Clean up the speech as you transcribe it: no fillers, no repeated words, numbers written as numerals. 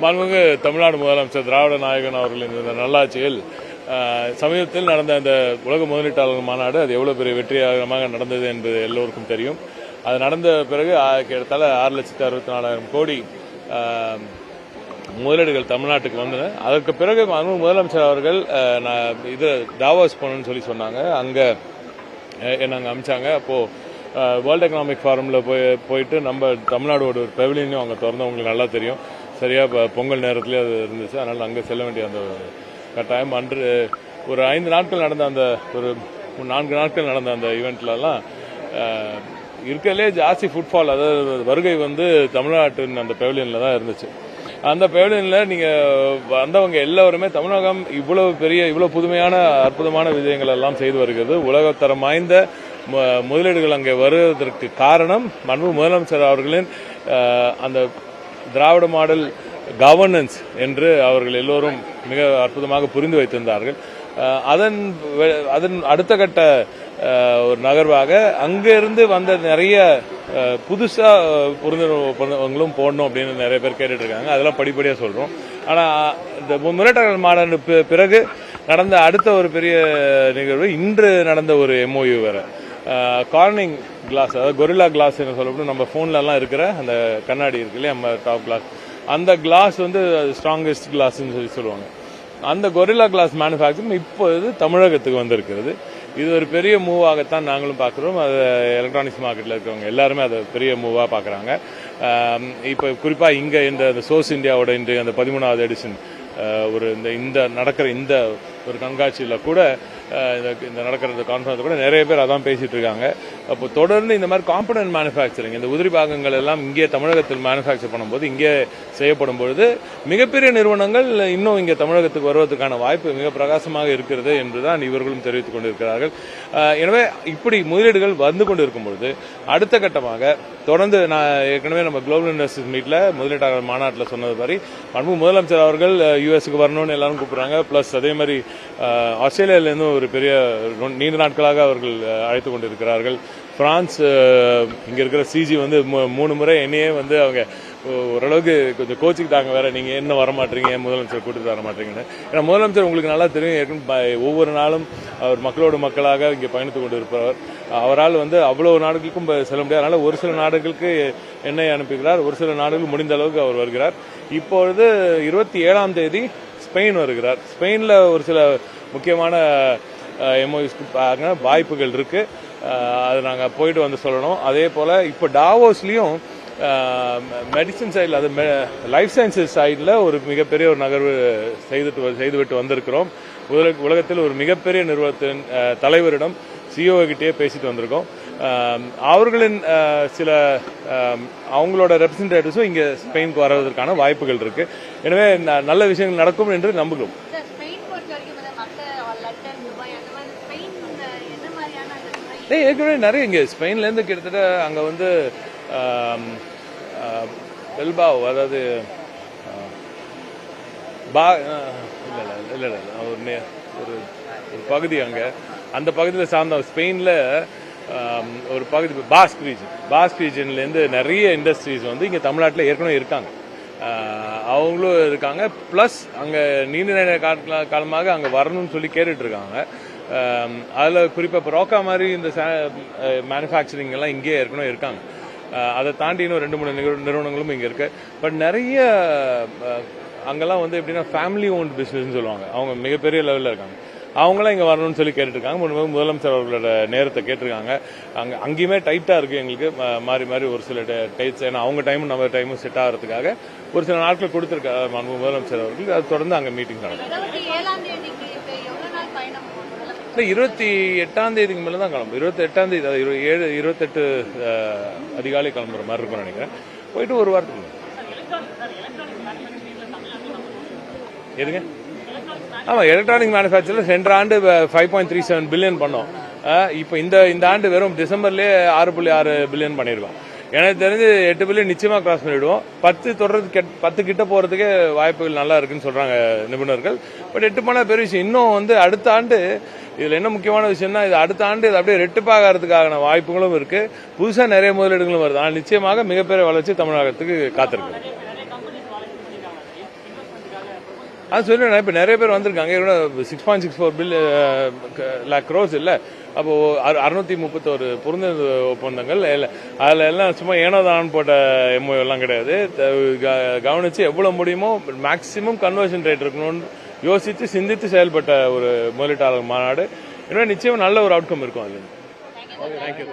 மாண்புமிகு தமிழ்நாடு முதலமைச்சர் திராவிட நாயகன் அவர்களின் இந்த நல்லாட்சியில் சமீபத்தில் நடந்த அந்த உலக முதலீட்டாளர் மாநாடு அது எவ்வளவு பெரிய வெற்றிகரமாக நடந்தது என்பது எல்லோருக்கும் தெரியும். அது நடந்த பிறகு கிட்டத்தட்ட 6,64,000 கோடி முதலீடுகள் தமிழ்நாட்டுக்கு வந்தன. அதற்கு பிறகு முதலமைச்சர் அவர்கள் இது டாவோஸ் போகணும்னு சொல்லி சொன்னாங்க. அங்கே நாங்கள் அமிச்சாங்க. அப்போது வேர்ல்டு எக்கனாமிக் ஃபாரமில் போயிட்டு நம்ம தமிழ்நாடோட ஒரு பெவிலியனையும் அங்கே திறந்தவங்களுக்கு நல்லா தெரியும். சரியாக பொங்கல் நேரத்துலேயே அது இருந்துச்சு. அதனால் அங்கே செல்ல வேண்டிய அந்த கட்டாயம் அன்று ஒரு 5 நாட்கள் நடந்த அந்த ஒரு 4 நாட்கள் நடந்த அந்த ஈவெண்ட்லலாம் இருக்கிறதுலே ஜாஸ்தி ஃபுட்ஃபால், அதாவது வருகை வந்து தமிழ்நாட்டின் அந்த பெவிலியனில் தான் இருந்துச்சு. அந்த பெவிலியனில் நீங்கள் வந்தவங்க எல்லாருமே தமிழகம் இவ்வளவு புதுமையான அற்புதமான விஷயங்கள் எல்லாம் செய்து வருகிறது. உலகத்தரம் வாய்ந்த முதலீடுகள் அங்கே வருவதற்கு காரணம் மாண்பு முதலமைச்சர் அவர்களின் அந்த திராவிட மாடல் கவர்னன்ஸ் என்று அவர்கள் எல்லோரும் மிக அற்புதமாக புரிந்து வைத்திருந்தார்கள். அதன் அடுத்த கட்ட ஒரு நகர்வாக அங்கிருந்து வந்த நிறைய புதுசா புரிந்தவங்களும் போடணும் அப்படின்னு நிறைய பேர் கேட்டுட்டு இருக்காங்க. அதெல்லாம் படிப்படியா சொல்றோம். ஆனா இந்த முன்னேற்ற மாநாடு பிறகு நடந்த அடுத்த ஒரு பெரிய நிகழ்வு இன்று நடந்த ஒரு MOU வேற. கார்னிங் கிளாஸ், அதாவது கொரில்லா கிளாஸ் சொல்லப்படும், நம்ம போன்ல எல்லாம் இருக்கிற அந்த கண்ணாடி இருக்கு இல்லையா, நம்ம டாப் கிளாஸ், அந்த கிளாஸ் வந்து ஸ்ட்ராங்கஸ்ட் கிளாஸ் சொல்லுவாங்க. அந்த கொரில்லா கிளாஸ் மேனுஃபேக்சரிங் இப்போது தமிழகத்துக்கு வந்திருக்கிறது. இது ஒரு பெரிய மூவாகத்தான் நாங்களும் பார்க்கிறோம். அது எலக்ட்ரானிக்ஸ் மார்க்கெட்டில் இருக்கிறவங்க எல்லாருமே அதை பெரிய மூவா பார்க்குறாங்க. இப்போ குறிப்பாக இங்கே இந்த சோர்ஸ் இந்தியாவோட இன்று அந்த 13வது எடிஷன் இந்த நடக்கிற இந்த ஒரு கண்காட்சியில் கூட இந்த நடக்கிற கான்ஃபரன்ஸ் கூட நிறைய பேர் அதான் பேசிட்டு இருக்காங்க. அப்போ தொடர்ந்து இந்த மாதிரி காம்பனன்ட் மேனுஃபேக்சரிங், இந்த உதிரி பாகங்கள் எல்லாம் இங்கே தமிழகத்தில் மேனுஃபேக்சர் பண்ணும்போது, இங்கே செய்யப்படும் பொழுது மிகப்பெரிய நிறுவனங்கள் இன்னும் இங்கே தமிழகத்துக்கு வருவதற்கான வாய்ப்பு மிக பிரகாசமாக இருக்கிறது என்றுதான் இவர்களும் தெரிவித்துக் கொண்டிருக்கிறார்கள். எனவே இப்படி முதலீடுகள் வந்து கொண்டிருக்கும் பொழுது அடுத்த கட்டமாக தொடர்ந்து ஏற்கனவே நம்ம குளோபல் இண்டஸ்ட்ரீஸ் மீட்ல முதலீட்டாளர் மாநாட்டில் சொன்னது மாதிரி மாண்பு முதலமைச்சர் அவர்கள் யுஎஸ்க்கு வரணும்னு எல்லாரும் கூப்பிடுறாங்க. பிளஸ் அதே மாதிரி ஆஸ்திரேலியாவிலிருந்து ஒரு பெரிய நீண்ட நாட்களாக அவர்கள் அழைத்துக் கொண்டிருக்கிறார்கள். பிரான்ஸ் இங்க இருக்கிற சிஜி வந்து 3 முறை என்னையே வந்து அவங்க ஓரளவுக்கு கொஞ்சம் கோச்சிக்கிட்டாங்க. வேற நீங்க என்ன வரமாட்டீங்க, முதலமைச்சர் கூட்டிட்டு வர மாட்டீங்கன்னு. ஏன்னா முதலமைச்சர் உங்களுக்கு நல்லா தெரியும், ஒவ்வொரு நாளும் அவர் மக்களோட மக்களாக இங்கே பயணித்துக் கொண்டு இருப்பவர். அவரால் வந்து அவ்வளவு நாடுகளுக்கும் செல்ல முடியாது. அதனால ஒரு சில நாடுகளுக்கு எண்ணெய் அனுப்புகிறார், ஒரு சில நாடுகள் முடிந்த அளவுக்கு அவர் வருகிறார். இப்பொழுது 27ஆம் தேதி ஸ்பெயின் வருகிறார். ஸ்பெயின்ல ஒரு சில முக்கியமான MOUஸ்க்கு வாய்ப்புகள் இருக்கு. அது நாங்க போயிட்டு வந்து சொல்லணும். அதே போல இப்ப டாவோஸ்லயும் மெடிசின் சைடில், அது லைஃப் சயின்சஸ் சைடில் ஒரு மிகப்பெரிய ஒரு நகர்வு செய்துவிட்டு வந்திருக்கிறோம். உலகத்தில் ஒரு மிகப்பெரிய நிறுவனத்தின் தலைவரிடம் CEO கிட்டே பேசிட்டு வந்திருக்கோம். அவர்களின் சில அவங்களோட ரெப்ரசன்டேட்டிவ்ஸும் இங்க ஸ்பெயினுக்கு வருவதற்கான வாய்ப்புகள் இருக்கு. எனவே நல்ல விஷயங்கள் நடக்கும் என்று நம்புகிறோம். ஏற்கனவே நிறைய இங்க ஸ்பெயின்ல இருந்து கிட்டத்தட்ட அங்க வந்து பெல்பாவ், அதாவது ஒரு பகுதி, அங்க அந்த பகுதியில் சார்ந்த ஸ்பெயின்ல ஒரு பகுதி பாஸ்க் ரீஜன்ல இருந்து நிறைய இண்டஸ்ட்ரீஸ் வந்து இங்க தமிழ்நாட்டில் ஏற்கனவே இருக்காங்க. அவங்களும் இருக்காங்க. பிளஸ் அங்க நீண்ட காலமாக அங்க வரணும்னு சொல்லி கேட்டுட்டு இருக்காங்க. அதுல குறிப்பா இப்போ ரோக்கா மாதிரி இந்த மேனுஃபேக்சரிங் எல்லாம் இங்கே ஏற்கனவே இருக்காங்க. அதை தாண்டி இன்னும் 2-3 நிறுவனங்களும் இங்க இருக்கு. பட் நிறைய அங்கெல்லாம் வந்து எப்படின்னா ஃபேமிலி ஓன்ட் பிசினஸ் சொல்லுவாங்க. அவங்க மிகப்பெரிய லெவலில் இருக்காங்க. அவங்களாம் இங்க வரணும்னு சொல்லி கேட்டுட்டு இருக்காங்க. முதலமைச்சர் அவர்களோட நேரத்தை கேட்டிருக்காங்க. அங்கேயுமே டைட்டா இருக்கு எங்களுக்கு, மாறி மாறி ஒரு சில டைட்ஸ். ஏன்னா அவங்க டைமும் நம்ம டைமும் செட் ஆகிறதுக்காக ஒரு சில நாட்கள் கொடுத்திருக்காங்க முதலமைச்சர் அவர்கள். அது தொடர்ந்து அங்க மீட்டிங் நடக்கும். 28ஆம் தேதிக்கு மேல தான் கிளம்பும். 28ஆம் தேதி 28 அதிகாலை கிளம்புற மாதிரி இருக்கும்னு நினைக்கிறேன். போயிட்டு ஒரு வாரத்துக்கு எதுங்க. ஆமா, எலக்ட்ரானிக் மேனுஃபேக்சரில் சென்ற ஆண்டு 5.37 பில்லியன் பண்ணோம். இப்ப இந்த ஆண்டு வெறும் டிசம்பர்லயே 6.6 பில்லியன் பண்ணிருக்கோம். எனக்கு தெரிஞ்சு 8 பில்லியன் நிச்சயமா கிராஸ் பண்ணிடுவோம். 10 கிட்ட போறதுக்கே வாய்ப்புகள் நல்லா இருக்குன்னு சொல்றாங்க நிபுணர்கள். பட் 8 போனா பெரிய விஷயம். இன்னும் வந்து அடுத்த ஆண்டு இதுல என்ன முக்கியமான விஷயம்னா, இது அடுத்த ஆண்டு இது அப்படியே ரெட்டிப்பாகிறதுக்கான வாய்ப்புகளும் இருக்கு. புதுசா நிறைய முதலீடுகளும் வருது. ஆனால் நிச்சயமாக மிகப்பெரிய வளர்ச்சி தமிழகத்துக்கு காத்திருக்கு. அது சொல்லிடுறேன். இப்போ நிறைய பேர் வந்திருக்காங்க. 6.64 lakh crores இல்லை, அப்போ 631 புரிந்துணர்வு ஒப்பந்தங்கள் இல்லை. அதில் எல்லாம் சும்மா ஏனோதான் போட்ட எம்ஓ எல்லாம் கிடையாது. கவனித்து எவ்வளோ முடியுமோ மேக்சிமம் கன்வர்ஷன் ரேட் இருக்கணும்னு யோசித்து சிந்தித்து செயல்பட்ட ஒரு முதலீட்டாளர் மாநாடு. இன்னும் நிச்சயம் நல்ல ஒரு அவுட்கம் இருக்கும். அது தேங்க்யூ.